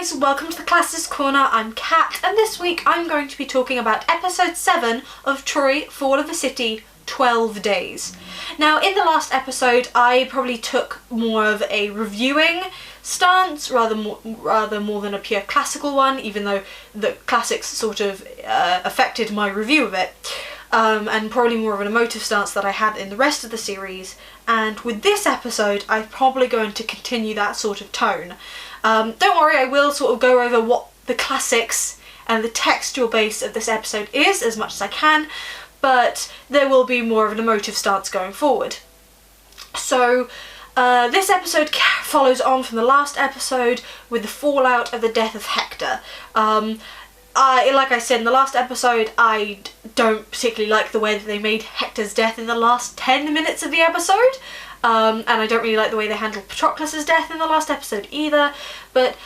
guys, welcome to the Classicist Corner. I'm Kat, and this week I'm going to be talking about episode 7 of Troy Fall of the City, 12 Days. Now, in the last episode I probably took more of a reviewing stance rather more than a pure classical one, even though the classics sort of affected my review of it. And probably more of an emotive stance that I had in the rest of the series, and with this episode I'm probably going to continue that sort of tone. Don't worry, I will sort of go over what the classics and the textual base of this episode is as much as I can, but there will be more of an emotive stance going forward. So this episode follows on from the last episode with the fallout of the death of Hector. Like I said in the last episode, I don't particularly like the way that they made Hector's death in the last 10 minutes of the episode. And I don't really like the way they handled Patroclus's death in the last episode either. But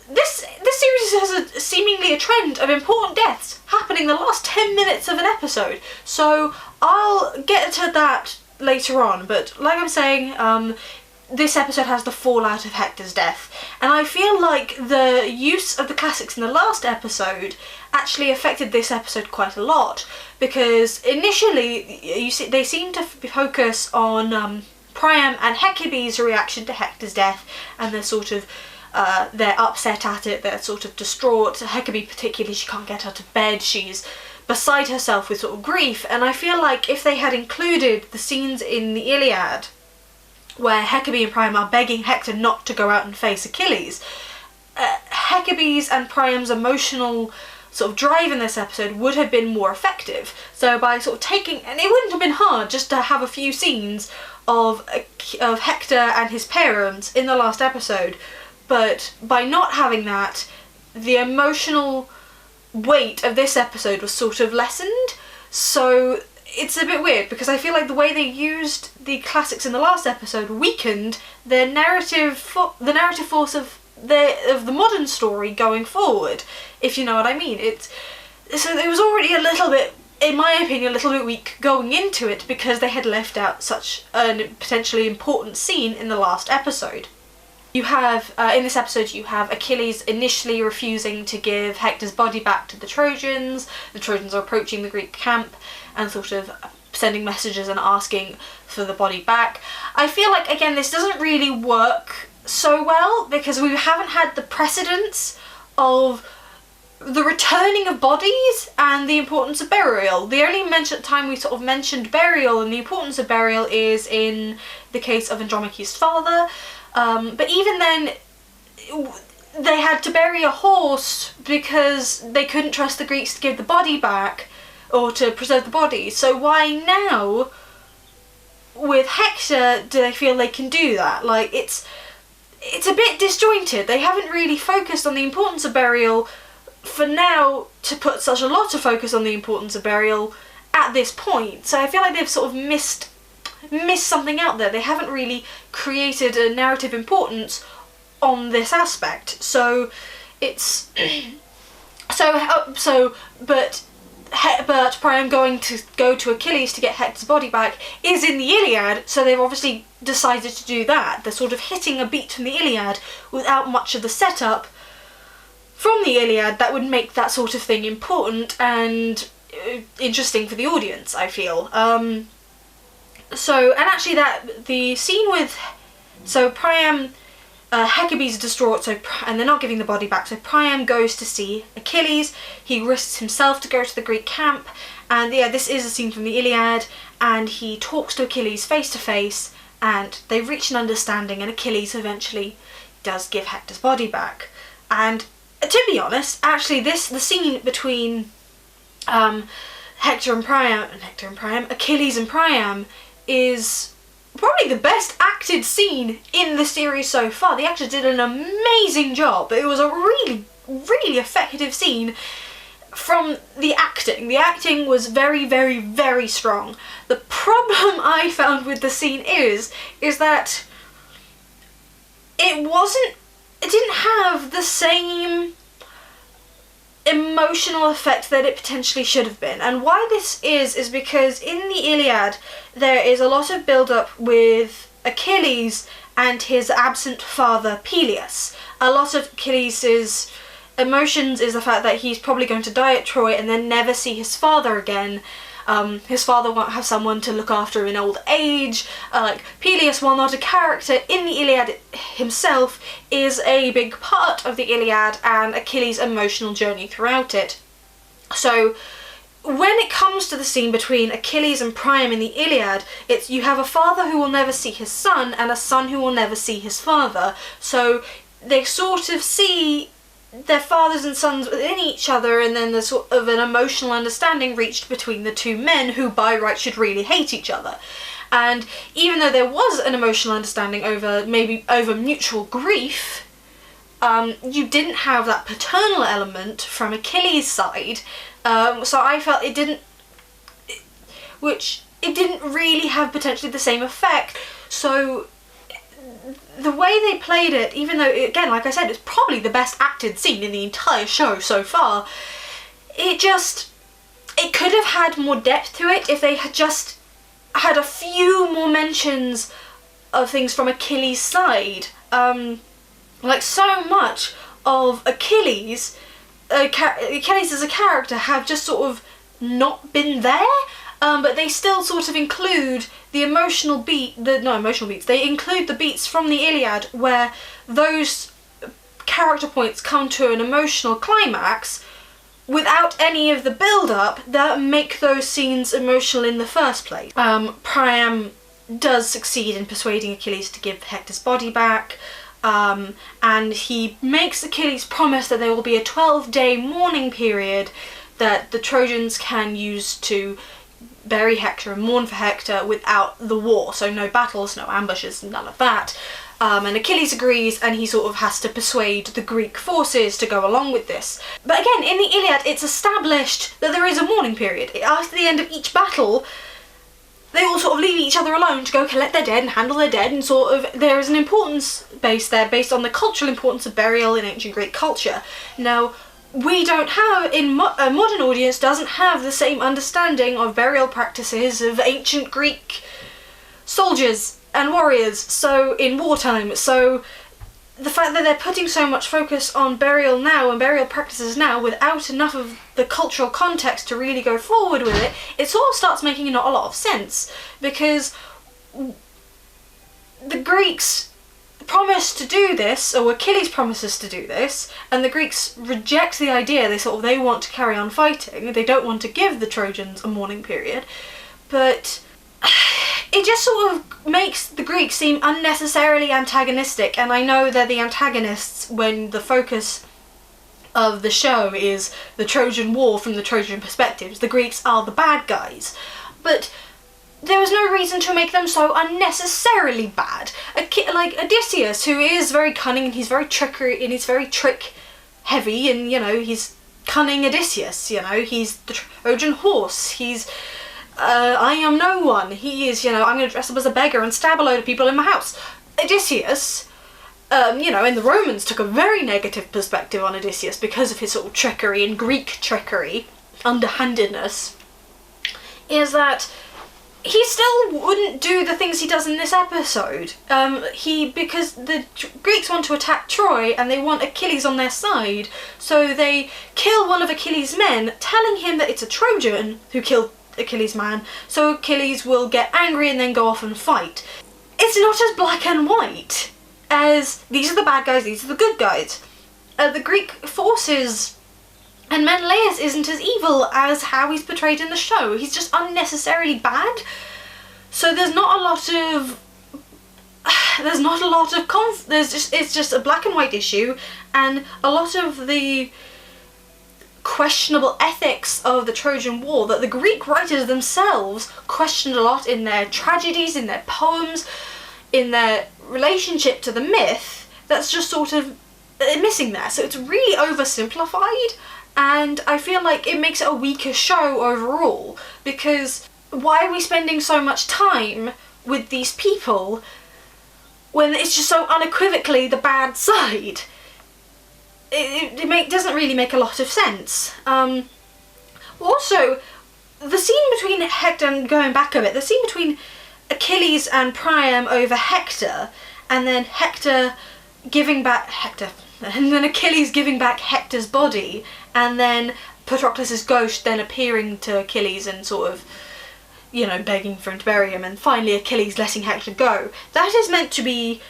this series has seemingly a trend of important deaths happening in the last 10 minutes of an episode. So I'll get to that later on. But like I'm saying, this episode has the fallout of Hector's death, and I feel like the use of the classics in the last episode actually affected this episode quite a lot, because initially they seem to focus on Priam and Hecabe's reaction to Hector's death, and they're sort of they're upset at it, they're sort of distraught. Hecate particularly, she can't get out of bed, she's beside herself with sort of grief, and I feel like if they had included the scenes in the Iliad where Hecate and Priam are begging Hector not to go out and face Achilles, Hecabe's and Priam's emotional sort of drive in this episode would have been more effective. So by sort of taking, and it wouldn't have been hard just to have a few scenes of Hector and his parents in the last episode, but by not having that, the emotional weight of this episode was sort of lessened. So it's a bit weird, because I feel like the way they used the classics in the last episode weakened the narrative force of the modern story going forward, if you know what I mean. So it was already a little bit, in my opinion, a little bit weak going into it, because they had left out such a potentially important scene in the last episode. You have, in this episode, you have Achilles initially refusing to give Hector's body back to the Trojans. The Trojans are approaching the Greek camp and sort of sending messages and asking for the body back. I feel like, again, this doesn't really work so well, because we haven't had the precedence of the returning of bodies and the importance of burial. The only time we sort of mentioned burial and the importance of burial is in the case of Andromache's father. But even then, they had to bury a horse because they couldn't trust the Greeks to give the body back or to preserve the body. So why now, with Hector, do they feel they can do that? Like, it's a bit disjointed. They haven't really focused on the importance of burial for now to put such a lot of focus on the importance of burial at this point. So I feel like they've sort of missed something out there. They haven't really created a narrative importance on this aspect. So it's but Priam going to go to Achilles to get Hector's body back is in the Iliad, so they've obviously decided to do that. They're sort of hitting a beat from the Iliad without much of the setup from the Iliad that would make that sort of thing important and interesting for the audience, I feel. And actually the scene with, Priam, Hecabe's distraught, and they're not giving the body back, so Priam goes to see Achilles. He risks himself to go to the Greek camp, and yeah, this is a scene from the Iliad, and he talks to Achilles face to face, and they reach an understanding, and Achilles eventually does give Hector's body back. And to be honest, actually the scene between Achilles and Priam is probably the best acted scene in the series so far. The actors did an amazing job. It was a really, really effective scene from the acting. The acting was very, very, very strong. The problem I found with the scene is that it didn't have the same emotional effect that it potentially should have been. And why this is because in the Iliad there is a lot of build-up with Achilles and his absent father Peleus. A lot of Achilles' emotions is the fact that he's probably going to die at Troy and then never see his father again. His father won't have someone to look after him in old age. Like Peleus, while not a character in the Iliad himself, is a big part of the Iliad and Achilles' emotional journey throughout it. So when it comes to the scene between Achilles and Priam in the Iliad, it's you have a father who will never see his son and a son who will never see his father. So they sort of see their fathers and sons within each other, and then there's sort of an emotional understanding reached between the two men who by right should really hate each other. And even though there was an emotional understanding over mutual grief, you didn't have that paternal element from Achilles' side. So I felt it didn't really have potentially the same effect. So the way they played it, even though, again, like I said, it's probably the best acted scene in the entire show so far, it could have had more depth to it if they had just had a few more mentions of things from Achilles' side. Like, so much of Achilles as a character have just sort of not been there, but they still sort of include the emotional beats, they include the beats from the Iliad where those character points come to an emotional climax without any of the build-up that make those scenes emotional in the first place. Priam does succeed in persuading Achilles to give Hector's body back, and he makes Achilles promise that there will be a 12-day mourning period that the Trojans can use to bury Hector and mourn for Hector without the war. So no battles, no ambushes, none of that. And Achilles agrees, and he sort of has to persuade the Greek forces to go along with this. But again, in the Iliad, it's established that there is a mourning period. After the end of each battle, they all sort of leave each other alone to go collect their dead and handle their dead, and sort of there is an importance base there based on the cultural importance of burial in ancient Greek culture. Now, we don't have, a modern audience doesn't have the same understanding of burial practices of ancient Greek soldiers and warriors, so in wartime. So the fact that they're putting so much focus on burial now and burial practices now without enough of the cultural context to really go forward with it, it sort of starts making not a lot of sense, because the Greeks promise to do this, or Achilles promises to do this, and the Greeks reject the idea. They want to carry on fighting. They don't want to give the Trojans a mourning period, but it just sort of makes the Greeks seem unnecessarily antagonistic, and I know they're the antagonists when the focus of the show is the Trojan War from the Trojan perspectives. The Greeks are the bad guys, but there was no reason to make them so unnecessarily bad. Like Odysseus, who is very cunning and he's very trickery and he's very trick heavy, and he's cunning Odysseus, he's the Trojan horse, he's I am no one, he is, I'm going to dress up as a beggar and stab a load of people in my house. Odysseus, and the Romans took a very negative perspective on Odysseus because of his sort of trickery and Greek trickery, underhandedness, is that he still wouldn't do the things he does in this episode. Because the Greeks want to attack Troy and they want Achilles on their side, so they kill one of Achilles' men, telling him that it's a Trojan who killed Achilles' man, so Achilles will get angry and then go off and fight. It's not as black and white as these are the bad guys, these are the good guys. The Greek forces and Menelaus isn't as evil as how he's portrayed in the show. He's just unnecessarily bad. So it's just a black and white issue, and a lot of the questionable ethics of the Trojan War that the Greek writers themselves questioned a lot in their tragedies, in their poems, in their relationship to the myth, that's just sort of missing there. So it's really oversimplified, and I feel like it makes it a weaker show overall, because why are we spending so much time with these people when it's just so unequivocally the bad side? It doesn't really make a lot of sense. Also, the scene between Hector, and going back a bit, the scene between Achilles and Priam over Hector, and then and then Achilles giving back Hector's body, and then Patroclus' ghost then appearing to Achilles and sort of, begging for him to bury him, and finally Achilles letting Hector go. That is meant to be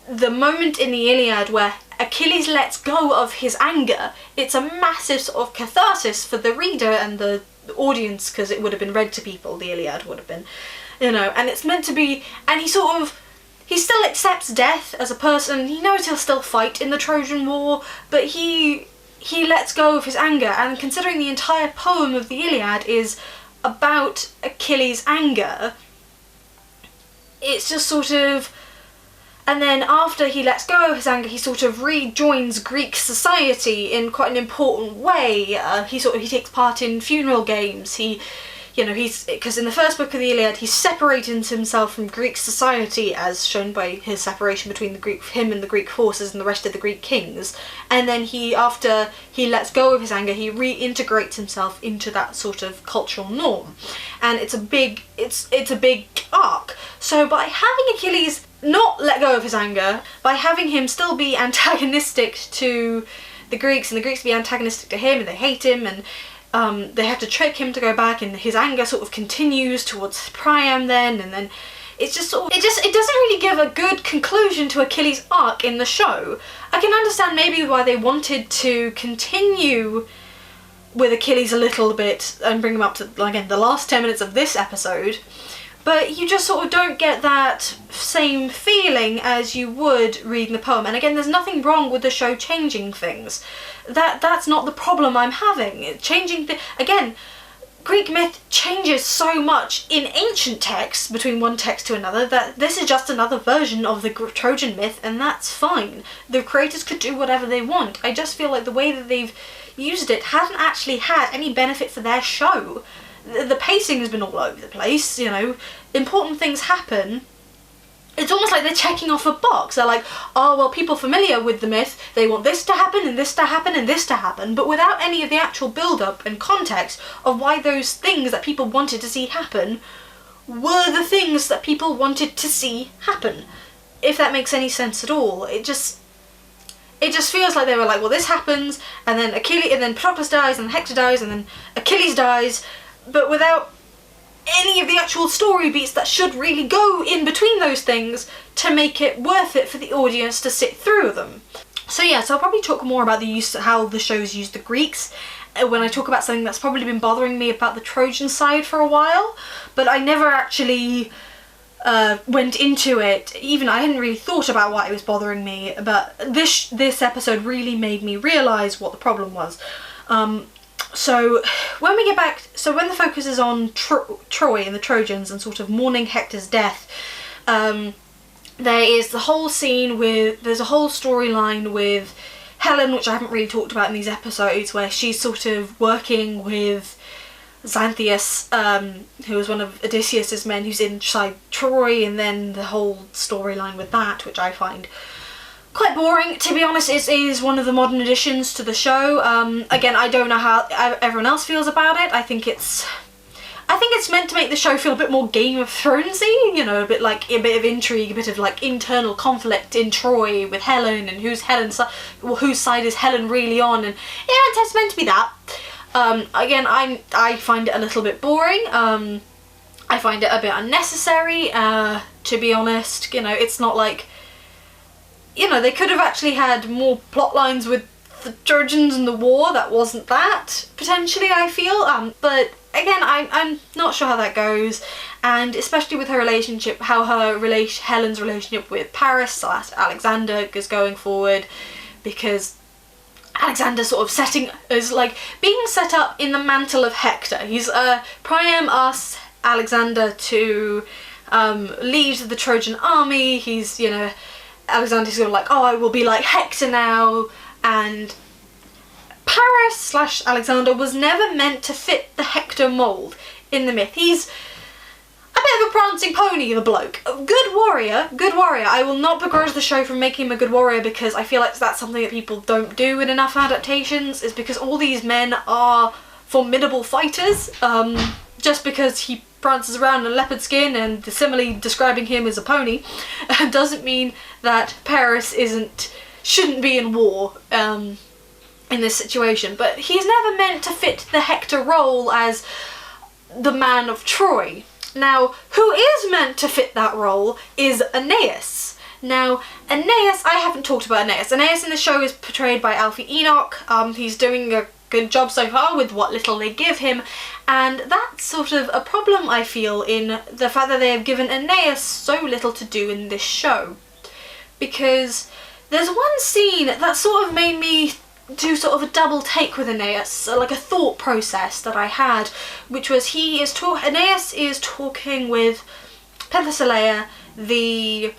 the moment in the Iliad where Achilles lets go of his anger. It's a massive sort of catharsis for the reader and the audience, because it would have been read to people, the Iliad would have been, and it's meant to be, and he still accepts death as a person. He knows he'll still fight in the Trojan War, but he lets go of his anger, and considering the entire poem of the Iliad is about Achilles' anger, it's just sort of... And then after he lets go of his anger, he sort of rejoins Greek society in quite an important way. He takes part in funeral games. Because in the first book of the Iliad, he separated himself from Greek society, as shown by his separation between him and the Greek forces and the rest of the Greek kings. And then after he lets go of his anger, he reintegrates himself into that sort of cultural norm. And it's a big arc. So by having Achilles not let go of his anger, by having him still be antagonistic to the Greeks, and the Greeks be antagonistic to him, and they hate him, and they have to trick him to go back, and his anger sort of continues towards Priam then, and then it's just sort of, it doesn't really give a good conclusion to Achilles' arc in the show. I can understand maybe why they wanted to continue with Achilles a little bit and bring him up to, again, the last 10 minutes of this episode, but you just sort of don't get that same feeling as you would reading the poem. And again, there's nothing wrong with the show changing things. That's not the problem I'm having. Again, Greek myth changes so much in ancient texts between one text to another that this is just another version of the Trojan myth, and that's fine. The creators could do whatever they want. I just feel like the way that they've used it hasn't actually had any benefit for their show. The pacing has been all over the place, important things happen. It's almost like they're checking off a box. They're like, oh, well, people familiar with the myth, they want this to happen, and this to happen, and this to happen, but without any of the actual build-up and context of why those things that people wanted to see happen were the things that people wanted to see happen. If that makes any sense at all. It just feels like they were like, well, this happens, and then Patroclus dies, and Hector dies, and then Achilles dies, but without any of the actual story beats that should really go in between those things to make it worth it for the audience to sit through them. So I'll probably talk more about how the show's used the Greeks when I talk about something that's probably been bothering me about the Trojan side for a while, but I never actually went into it. Even I hadn't really thought about why it was bothering me, but this episode really made me realise what the problem was. So when the focus is on Troy and the Trojans and sort of mourning Hector's death, there is the whole scene there's a whole storyline with Helen, which I haven't really talked about in these episodes, where she's sort of working with Xanthias, who was one of Odysseus's men who's inside Troy, and then the whole storyline with that, which I find quite boring, to be honest. It is one of the modern additions to the show. Again, I don't know how everyone else feels about it. I think it's meant to make the show feel a bit more Game of Thronesy, a bit of intrigue, a bit of like internal conflict in Troy with Helen, and whose side is Helen really on, and it's meant to be that. Again, I find it a little bit boring. I find it a bit unnecessary, to be honest. It's not like, they could have actually had more plot lines with the Trojans and the war. That wasn't that, potentially, I feel. But again, I'm not sure how that goes, and especially with her relationship, how Helen's relationship with Paris / Alexander is going forward, because Alexander sort of being set up in the mantle of Hector. Priam asks Alexander to lead the Trojan army. Alexander's sort of like, oh, I will be like Hector now, and Paris / Alexander was never meant to fit the Hector mould in the myth. He's a bit of a prancing pony, the bloke. Good warrior. I will not begrudge the show for making him a good warrior, because I feel like that's something that people don't do in enough adaptations, is because all these men are formidable fighters. Just because he prances around in leopard skin and similarly describing him as a pony doesn't mean that Paris shouldn't be in war in this situation. But he's never meant to fit the Hector role as the man of Troy. Now, who is meant to fit that role is Aeneas. Now, Aeneas, I haven't talked about Aeneas. Aeneas in the show is portrayed by Alfie Enoch. He's doing a good job so far with what little they give him, and that's sort of a problem, I feel, in the fact that they have given Aeneas so little to do in this show. Because there's one scene that sort of made me do sort of a double take with Aeneas, like a thought process that I had, which was Aeneas is talking with Penthesilea, the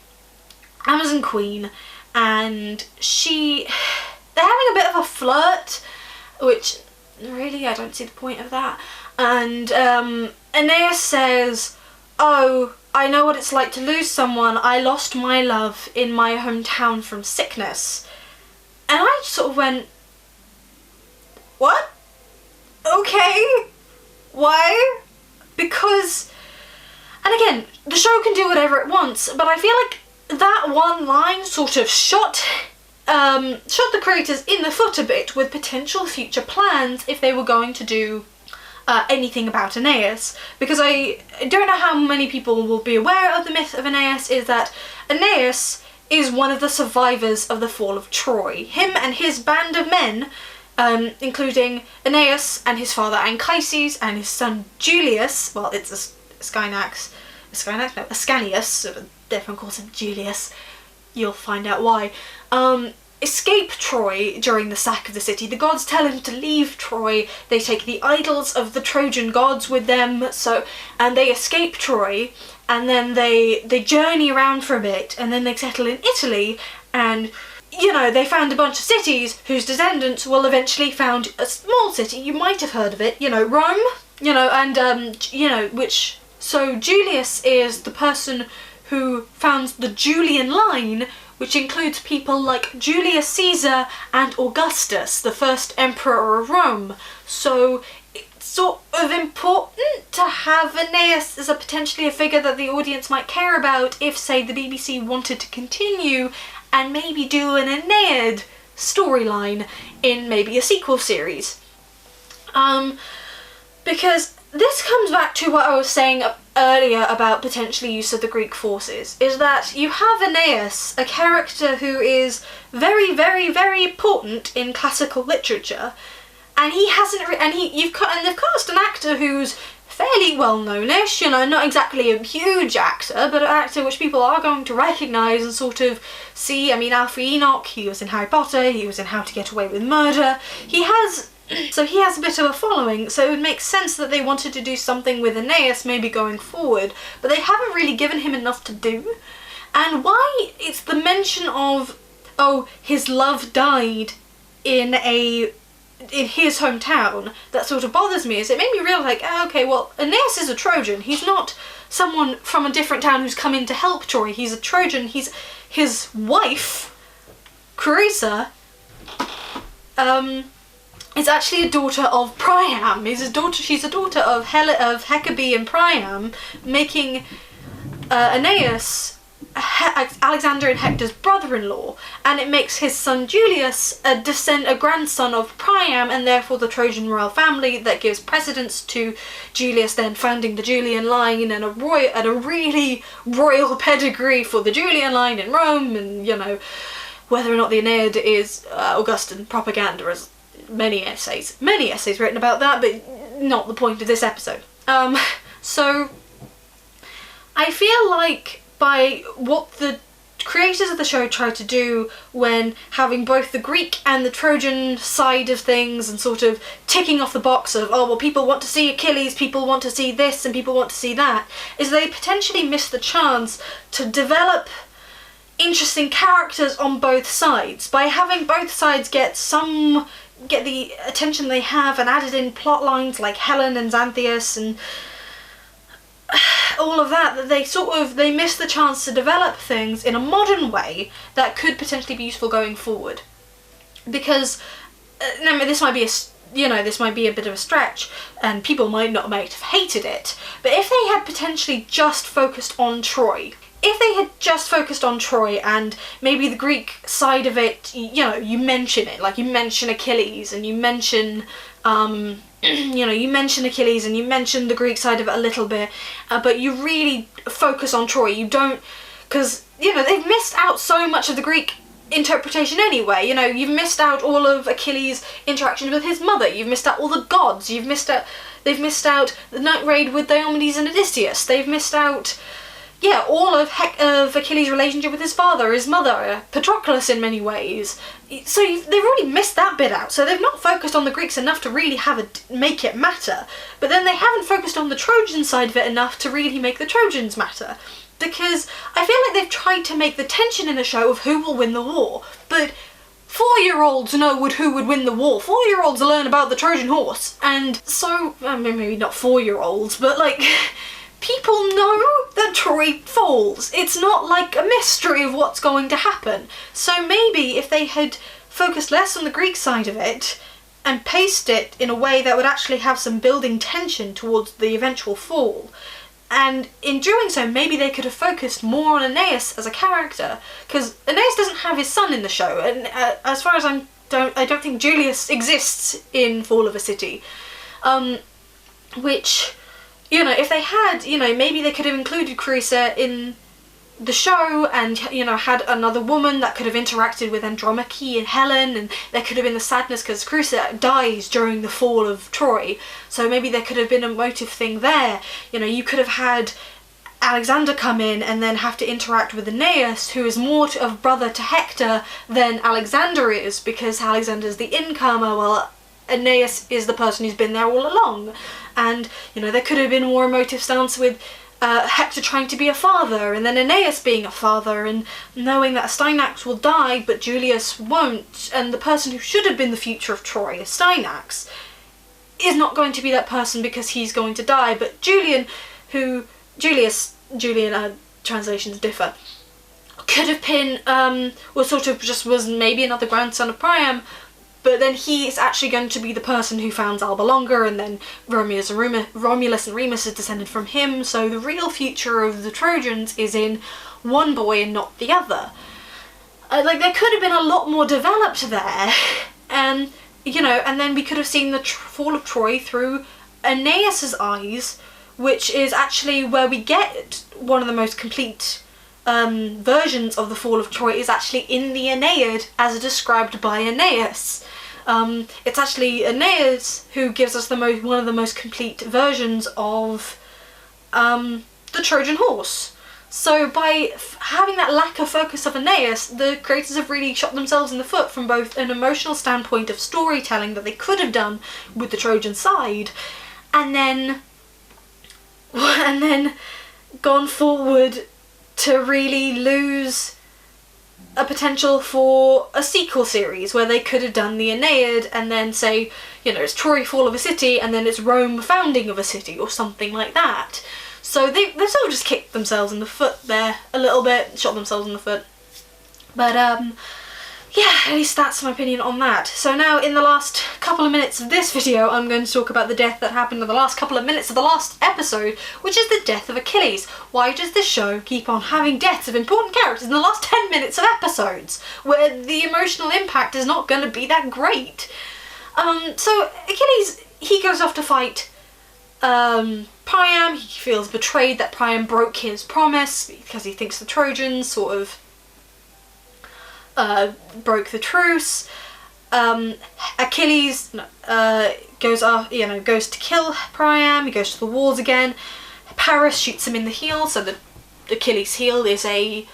Amazon queen, and they're having a bit of a flirt, which really I don't see the point of that. And Aeneas says, "Oh, I know what it's like to lose someone. I lost my love in my hometown from sickness." And I just sort of went, what? Okay, why? Because, and again, the show can do whatever it wants, but I feel like that one line sort of shot the creators in the foot a bit with potential future plans if they were going to do anything about Aeneas. Because I don't know how many people will be aware of the myth of Aeneas, is that Aeneas is one of the survivors of the fall of Troy. Him and his band of men, including Aeneas and his father Anchises and his son Julius, well, it's Ascanius, everyone calls him Julius, you'll find out why, escape Troy during the sack of the city. The gods tell him to leave Troy. They take the idols of the Trojan gods with them, and they escape Troy, and then they journey around for a bit, and then they settle in Italy, and they found a bunch of cities whose descendants will eventually found a small city, you might have heard of it, Rome, so Julius is the person who founds the Julian line, which includes people like Julius Caesar and Augustus, the first emperor of Rome. So it's sort of important to have Aeneas as potentially a figure that the audience might care about if, say, the BBC wanted to continue and maybe do an Aeneid storyline in maybe a sequel series. Because this comes back to what I was saying earlier about potentially use of the Greek forces, is that you have Aeneas, a character who is very, very, very important in classical literature, and they've cast an actor who's fairly well-known-ish, not exactly a huge actor, but an actor which people are going to recognise and sort of see. I mean, Alfred Enoch, he was in Harry Potter, he was in How to Get Away with Murder, he has a bit of a following, so it would make sense that they wanted to do something with Aeneas maybe going forward, but they haven't really given him enough to do. And why it's the mention of, oh, his love died in his hometown that sort of bothers me, is it made me realise, like, okay, well, Aeneas is a Trojan, he's not someone from a different town who's come in to help Troy, he's a Trojan, his wife, Clarissa, is actually a daughter of Priam. She's a daughter of Hecabe and Priam, making Aeneas Alexander and Hector's brother-in-law, and it makes his son Julius a grandson of Priam, and therefore the Trojan royal family, that gives precedence to Julius then founding the Julian line and a really royal pedigree for the Julian line in Rome, and whether or not the Aeneid is Augustan propaganda, as many essays written about that, but not the point of this episode. So I feel like by what the creators of the show tried to do when having both the Greek and the Trojan side of things and sort of ticking off the box of, oh, well, people want to see Achilles, people want to see this, and people want to see that, is they potentially missed the chance to develop interesting characters on both sides by having both sides get the attention they have and added in plot lines like Helen and Xanthias and all of that they missed the chance to develop things in a modern way that could potentially be useful going forward. Because this might be you know, this might be a bit of a stretch and people might have hated it, but if they had potentially just focused on Troy, and maybe the Greek side of it, you know, you mention it, like you mention Achilles and you mention, you mention Achilles and you mention the Greek side of it a little bit, but you really focus on Troy. You don't, because, you know, they've missed out so much of the Greek interpretation anyway. You know, you've missed out all of Achilles' interactions with his mother, you've missed out all the gods, they've missed out the night raid with Diomedes and Odysseus, they've missed out, yeah, all of Achilles' relationship with his father, his mother, Patroclus in many ways. So they've already missed that bit out, so they've not focused on the Greeks enough to really make it matter, but then they haven't focused on the Trojan side of it enough to really make the Trojans matter. Because I feel like they've tried to make the tension in the show of who will win the war, but 4-year-olds know who would win the war. 4-year-olds learn about the Trojan horse, and so, I mean, maybe not 4-year-olds, but like, people know that Troy falls. It's not like a mystery of what's going to happen. So maybe if they had focused less on the Greek side of it, and paced it in a way that would actually have some building tension towards the eventual fall, and in doing so, maybe they could have focused more on Aeneas as a character, because Aeneas doesn't have his son in the show, and as far as I don't think Julius exists in Fall of a City, which, you know, if they had, you know, maybe they could have included Creusa in the show and, you know, had another woman that could have interacted with Andromache and Helen, and there could have been the sadness because Creusa dies during the fall of Troy, so maybe there could have been a motive thing there. You know, you could have had Alexander come in and then have to interact with Aeneas, who is more of brother to Hector than Alexander is, because Alexander's the incomer while Aeneas is the person who's been there all along. And, you know, there could have been more emotive stance with Hector trying to be a father, and then Aeneas being a father, and knowing that Stynax will die but Julius won't, and the person who should have been the future of Troy, Stynax, is not going to be that person because he's going to die, but Julian, translations differ, could have been, was maybe another grandson of Priam, but then he is actually going to be the person who founds Alba Longa, and then Romulus and Remus is descended from him, so the real future of the Trojans is in one boy and not the other. Like, there could have been a lot more developed there, and, you know, and then we could have seen the fall of Troy through Aeneas's eyes, which is actually where we get one of the most complete versions of the fall of Troy, is actually in the Aeneid as described by Aeneas. It's actually Aeneas who gives us one of the most complete versions of the Trojan horse. So by having that lack of focus of Aeneas, the creators have really shot themselves in the foot from both an emotional standpoint of storytelling that they could have done with the Trojan side, and then gone forward to really lose a potential for a sequel series where they could have done the Aeneid and then say, you know, it's Troy fall of a city and then it's Rome founding of a city or something like that. So they've sort of just kicked themselves in the foot there a little bit, shot themselves in the foot. But yeah, at least that's my opinion on that. So now, in the last couple of minutes of this video, I'm going to talk about the death that happened in the last couple of minutes of the last episode, which is the death of Achilles. Why does this show keep on having deaths of important characters in the last 10 minutes of episodes, where the emotional impact is not going to be that great? So Achilles, he goes off to fight Priam. He feels betrayed that Priam broke his promise because he thinks the Trojans sort of broke the truce. Achilles goes to kill Priam. He goes to the walls again. Paris shoots him in the heel, so the Achilles' heel is a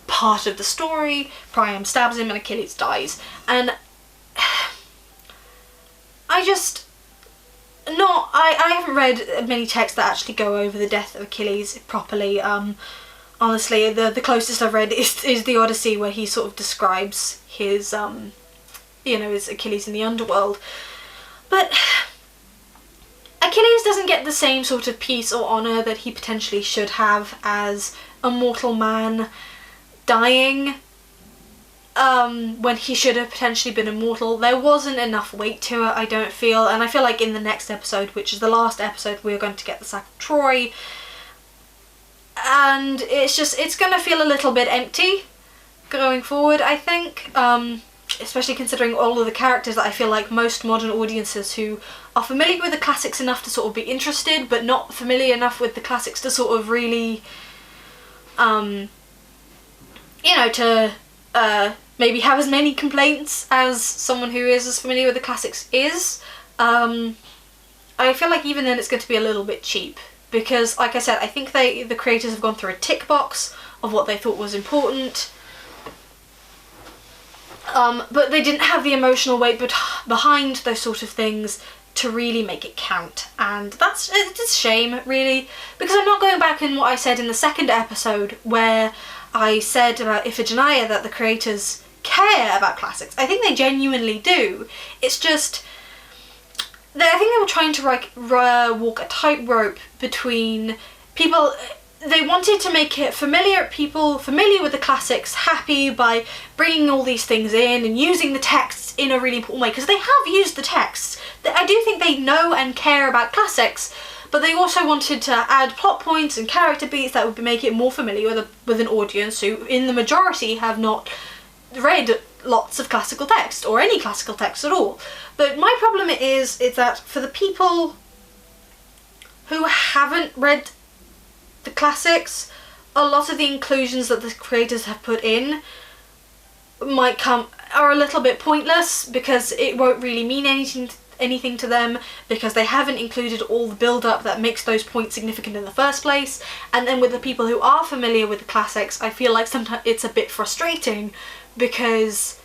part of the story. Priam stabs him and Achilles dies. And I haven't read many texts that actually go over the death of Achilles properly. Honestly, the closest I've read is the Odyssey, where he sort of describes his, his Achilles in the underworld. But Achilles doesn't get the same sort of peace or honour that he potentially should have as a mortal man dying. when he should have potentially been immortal. There wasn't enough weight to it, I don't feel, and I feel like in the next episode, which is the last episode, we're going to get the sack of Troy, and it's going to feel a little bit empty going forward, I think, especially considering all of the characters that I feel like most modern audiences who are familiar with the classics enough to sort of be interested, but not familiar enough with the classics to sort of really, you know, to maybe have as many complaints as someone who is as familiar with the classics is. I feel like even then it's going to be a little bit cheap, because like I said, I think the creators have gone through a tick box of what they thought was important, but they didn't have the emotional weight behind those sort of things to really make it count, and it's a shame, really, because I'm not going back in what I said in the second episode where I said about Iphigenia that the creators care about classics. I think they genuinely do. It's just, I think they were trying to walk a tightrope between people. They wanted to make it people familiar with the classics happy by bringing all these things in and using the texts in a really important way, because they have used the texts. I do think they know and care about classics, but they also wanted to add plot points and character beats that would make it more familiar with an audience who, in the majority, have not read lots of classical text, or any classical text at all. But my problem is that for the people who haven't read the classics, a lot of the inclusions that the creators have put in are a little bit pointless, because it won't really mean anything to them, because they haven't included all the build-up that makes those points significant in the first place. And then with the people who are familiar with the classics, I feel like sometimes it's a bit frustrating, because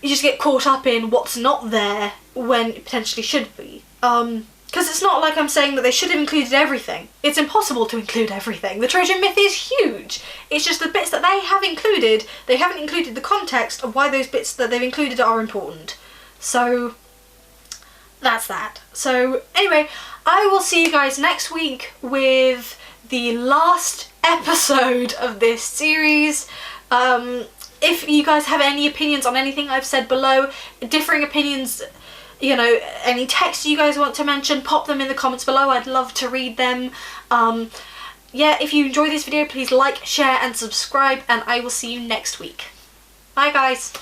you just get caught up in what's not there when it potentially should be. Because it's not like I'm saying that they should have included everything. It's impossible to include everything. The Trojan myth is huge. It's just the bits that they haven't included the context of why those bits that they've included are important. So that's that. So anyway, I will see you guys next week with the last episode of this series. If you guys have any opinions on anything I've said below, differing opinions, you know, any text you guys want to mention, pop them in the comments below. I'd love to read them. Yeah, if you enjoyed this video, please like, share and subscribe, and I will see you next week. Bye guys.